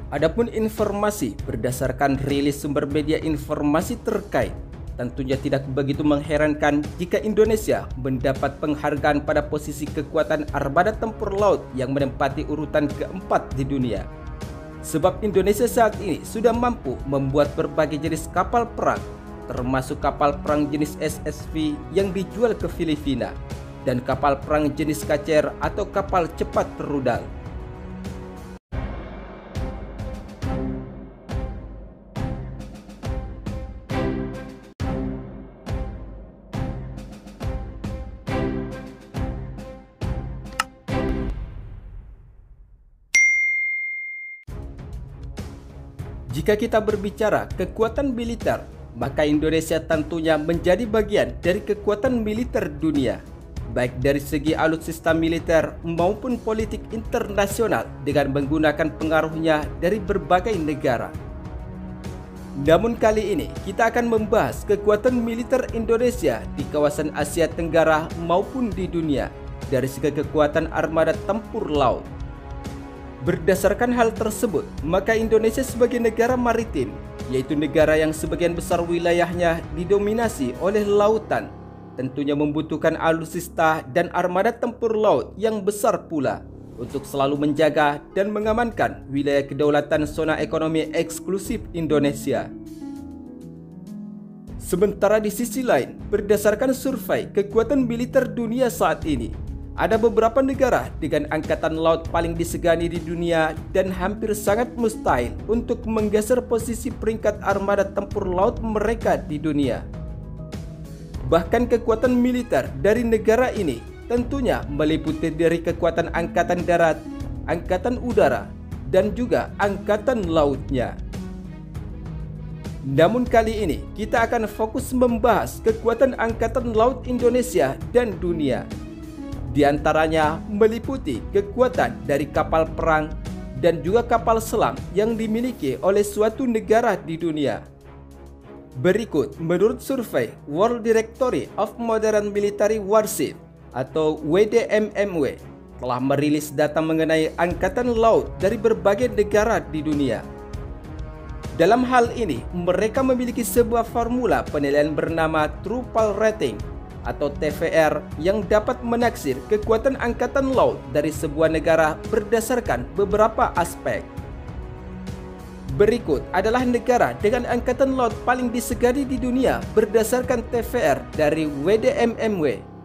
Adapun informasi berdasarkan rilis sumber media informasi terkait, tentunya tidak begitu mengherankan jika Indonesia mendapat penghargaan pada posisi kekuatan armada tempur laut yang menempati urutan keempat di dunia. Sebab Indonesia saat ini sudah mampu membuat berbagai jenis kapal perang, termasuk kapal perang jenis SSV yang dijual ke Filipina, dan kapal perang jenis KCR atau kapal cepat rudal. Jika kita berbicara kekuatan militer, maka Indonesia tentunya menjadi bagian dari kekuatan militer dunia, baik dari segi alutsista militer maupun politik internasional dengan menggunakan pengaruhnya dari berbagai negara. Namun kali ini kita akan membahas kekuatan militer Indonesia di kawasan Asia Tenggara maupun di dunia dari segi kekuatan armada tempur laut. Berdasarkan hal tersebut, maka Indonesia sebagai negara maritim, yaitu negara yang sebagian besar wilayahnya didominasi oleh lautan, tentunya membutuhkan alutsista dan armada tempur laut yang besar pula untuk selalu menjaga dan mengamankan wilayah kedaulatan zona ekonomi eksklusif Indonesia. Sementara di sisi lain, berdasarkan survei kekuatan militer dunia saat ini, ada beberapa negara dengan angkatan laut paling disegani di dunia dan hampir sangat mustahil untuk menggeser posisi peringkat armada tempur laut mereka di dunia. Bahkan kekuatan militer dari negara ini tentunya meliputi dari kekuatan angkatan darat, angkatan udara, dan juga angkatan lautnya. Namun kali ini kita akan fokus membahas kekuatan angkatan laut Indonesia dan dunia. Di antaranya meliputi kekuatan dari kapal perang dan juga kapal selam yang dimiliki oleh suatu negara di dunia. Berikut menurut survei World Directory of Modern Military Warship atau WDMMW telah merilis data mengenai angkatan laut dari berbagai negara di dunia. Dalam hal ini, mereka memiliki sebuah formula penilaian bernama True Hull Rating atau TVR yang dapat menaksir kekuatan angkatan laut dari sebuah negara berdasarkan beberapa aspek. Berikut adalah negara dengan angkatan laut paling disegani di dunia berdasarkan TVR dari WDMMW.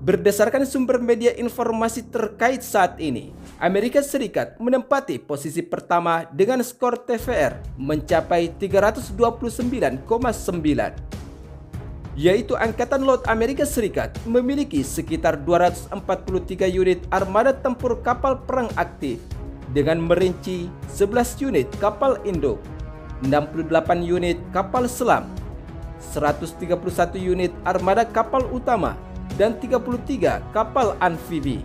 Berdasarkan sumber media informasi terkait saat ini, Amerika Serikat menempati posisi pertama dengan skor TVR mencapai 329,9. Yaitu Angkatan Laut Amerika Serikat memiliki sekitar 243 unit armada tempur kapal perang aktif dengan merinci 11 unit kapal induk, 68 unit kapal selam, 131 unit armada kapal utama, dan 33 kapal amfibi.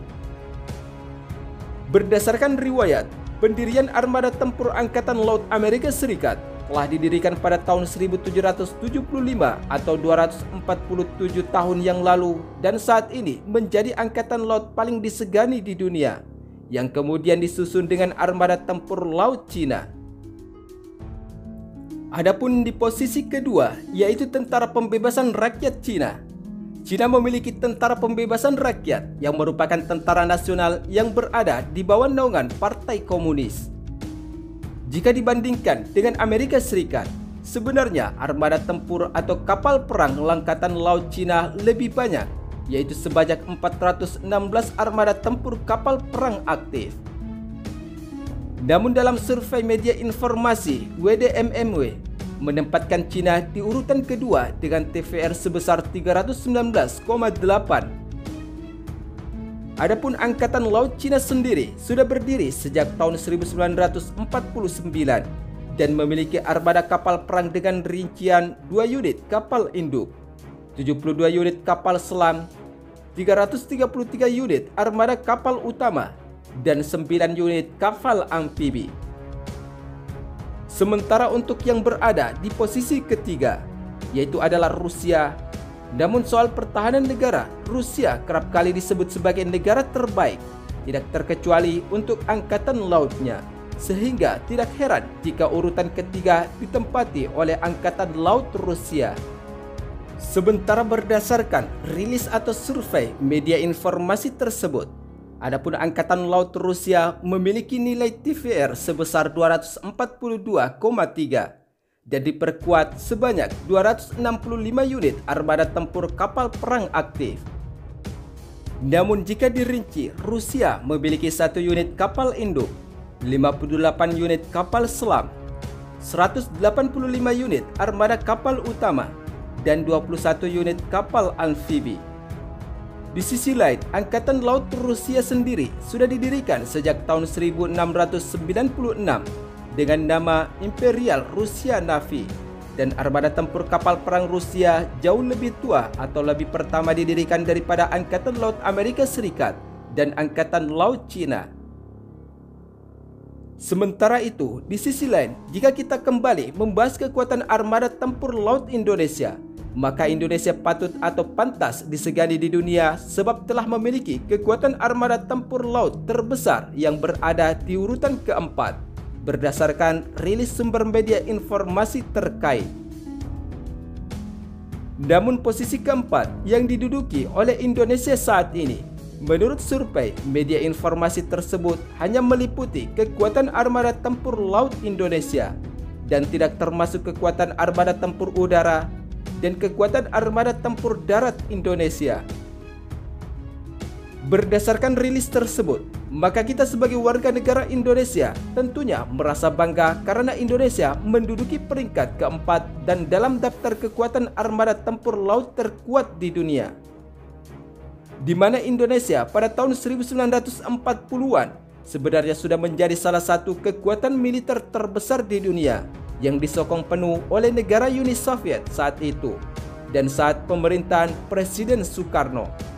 Berdasarkan riwayat, pendirian armada tempur Angkatan Laut Amerika Serikat telah didirikan pada tahun 1775 atau 247 tahun yang lalu dan saat ini menjadi angkatan laut paling disegani di dunia, yang kemudian disusun dengan armada tempur laut Cina. Adapun di posisi kedua yaitu Tentara Pembebasan Rakyat Cina. Cina memiliki Tentara Pembebasan Rakyat yang merupakan tentara nasional yang berada di bawah naungan Partai Komunis. Jika dibandingkan dengan Amerika Serikat, sebenarnya armada tempur atau kapal perang Angkatan Laut Cina lebih banyak, yaitu sebanyak 416 armada tempur kapal perang aktif. Namun dalam survei media informasi WDMMW menempatkan Cina di urutan kedua dengan TVR sebesar 319,8. Adapun Angkatan Laut Cina sendiri sudah berdiri sejak tahun 1949 dan memiliki armada kapal perang dengan rincian 2 unit kapal induk, 72 unit kapal selam, 333 unit armada kapal utama, dan 9 unit kapal amfibi. Sementara untuk yang berada di posisi ketiga, yaitu adalah Rusia. Namun soal pertahanan negara, Rusia kerap kali disebut sebagai negara terbaik, tidak terkecuali untuk angkatan lautnya. sehingga tidak heran jika urutan ketiga ditempati oleh Angkatan Laut Rusia. Sementara berdasarkan rilis atau survei media informasi tersebut, adapun Angkatan Laut Rusia memiliki nilai TVR sebesar 242,3 dan diperkuat sebanyak 265 unit armada tempur kapal perang aktif. Namun jika dirinci, Rusia memiliki 1 unit kapal induk, 58 unit kapal selam, 185 unit armada kapal utama, dan 21 unit kapal amfibi. Di sisi lain, Angkatan Laut Rusia sendiri sudah didirikan sejak tahun 1696 dengan nama Imperial Russia Navy, dan armada tempur kapal perang Rusia jauh lebih tua atau lebih pertama didirikan daripada Angkatan Laut Amerika Serikat dan Angkatan Laut Cina. Sementara itu, di sisi lain, jika kita kembali membahas kekuatan armada tempur laut Indonesia, maka Indonesia patut atau pantas disegani di dunia sebab telah memiliki kekuatan armada tempur laut terbesar yang berada di urutan keempat berdasarkan rilis sumber media informasi terkait. Namun posisi keempat yang diduduki oleh Indonesia saat ini, menurut survei media informasi tersebut, hanya meliputi kekuatan armada tempur laut Indonesia dan tidak termasuk kekuatan armada tempur udara dan kekuatan armada tempur darat Indonesia. Berdasarkan rilis tersebut, maka kita sebagai warga negara Indonesia tentunya merasa bangga karena Indonesia menduduki peringkat keempat dan dalam daftar kekuatan armada tempur laut terkuat di dunia, di mana Indonesia pada tahun 1940-an sebenarnya sudah menjadi salah satu kekuatan militer terbesar di dunia yang disokong penuh oleh negara Uni Soviet saat itu dan saat pemerintahan Presiden Soekarno.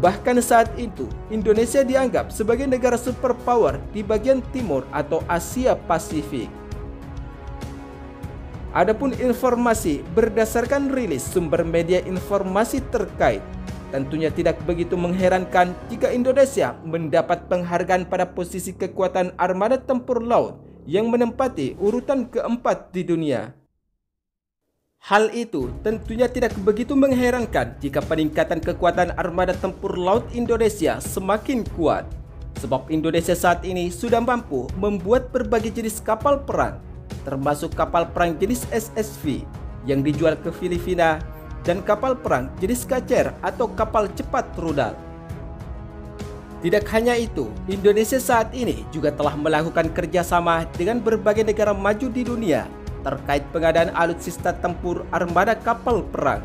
Bahkan saat itu, Indonesia dianggap sebagai negara superpower di bagian timur atau Asia Pasifik. Adapun informasi berdasarkan rilis sumber media informasi terkait, tentunya tidak begitu mengherankan jika Indonesia mendapat penghargaan pada posisi kekuatan armada tempur laut yang menempati urutan keempat di dunia. Hal itu tentunya tidak begitu mengherankan jika peningkatan kekuatan armada tempur laut Indonesia semakin kuat, sebab Indonesia saat ini sudah mampu membuat berbagai jenis kapal perang, termasuk kapal perang jenis SSV yang dijual ke Filipina dan kapal perang jenis KCR atau kapal cepat rudal. Tidak hanya itu, Indonesia saat ini juga telah melakukan kerjasama dengan berbagai negara maju di dunia terkait pengadaan alutsista tempur armada kapal perang.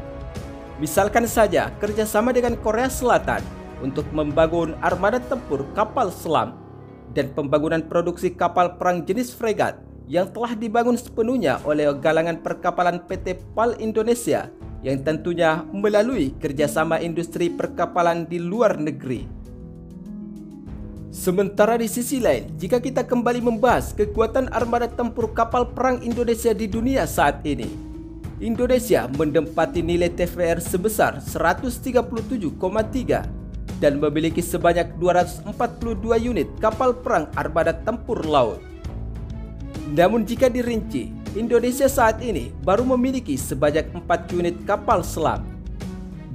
Misalkan saja kerjasama dengan Korea Selatan untuk membangun armada tempur kapal selam dan pembangunan produksi kapal perang jenis fregat yang telah dibangun sepenuhnya oleh galangan perkapalan PT PAL Indonesia yang tentunya melalui kerjasama industri perkapalan di luar negeri. Sementara di sisi lain, jika kita kembali membahas kekuatan armada tempur kapal perang Indonesia di dunia saat ini, Indonesia menempati nilai TVR sebesar 137,3 dan memiliki sebanyak 242 unit kapal perang armada tempur laut. Namun jika dirinci, Indonesia saat ini baru memiliki sebanyak 4 unit kapal selam,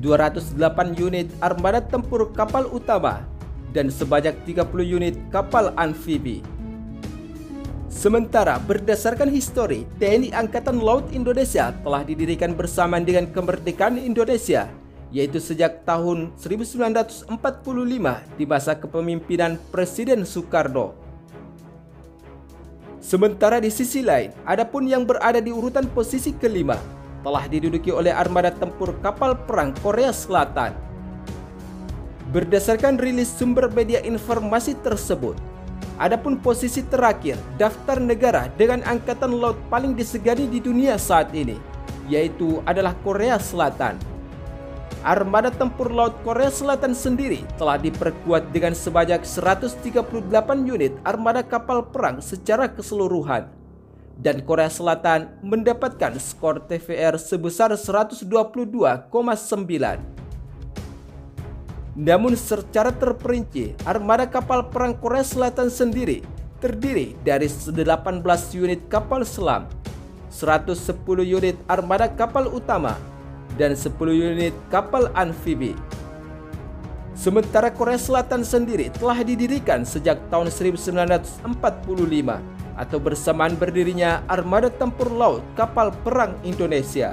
208 unit armada tempur kapal utama, dan sebanyak 30 unit kapal amfibi. Sementara berdasarkan histori, TNI Angkatan Laut Indonesia telah didirikan bersamaan dengan kemerdekaan Indonesia, yaitu sejak tahun 1945 di masa kepemimpinan Presiden Soekarno. Sementara di sisi lain, adapun yang berada di urutan posisi kelima telah diduduki oleh armada tempur kapal perang Korea Selatan. Berdasarkan rilis sumber media informasi tersebut, adapun posisi terakhir daftar negara dengan angkatan laut paling disegani di dunia saat ini, yaitu adalah Korea Selatan. Armada tempur laut Korea Selatan sendiri telah diperkuat dengan sebanyak 138 unit armada kapal perang secara keseluruhan, dan Korea Selatan mendapatkan skor TVR sebesar 122,9. Namun secara terperinci, armada kapal perang Korea Selatan sendiri terdiri dari 18 unit kapal selam, 110 unit armada kapal utama, dan 10 unit kapal amfibi. Sementara Korea Selatan sendiri telah didirikan sejak tahun 1945 atau bersamaan berdirinya Armada Tempur Laut Kapal Perang Indonesia.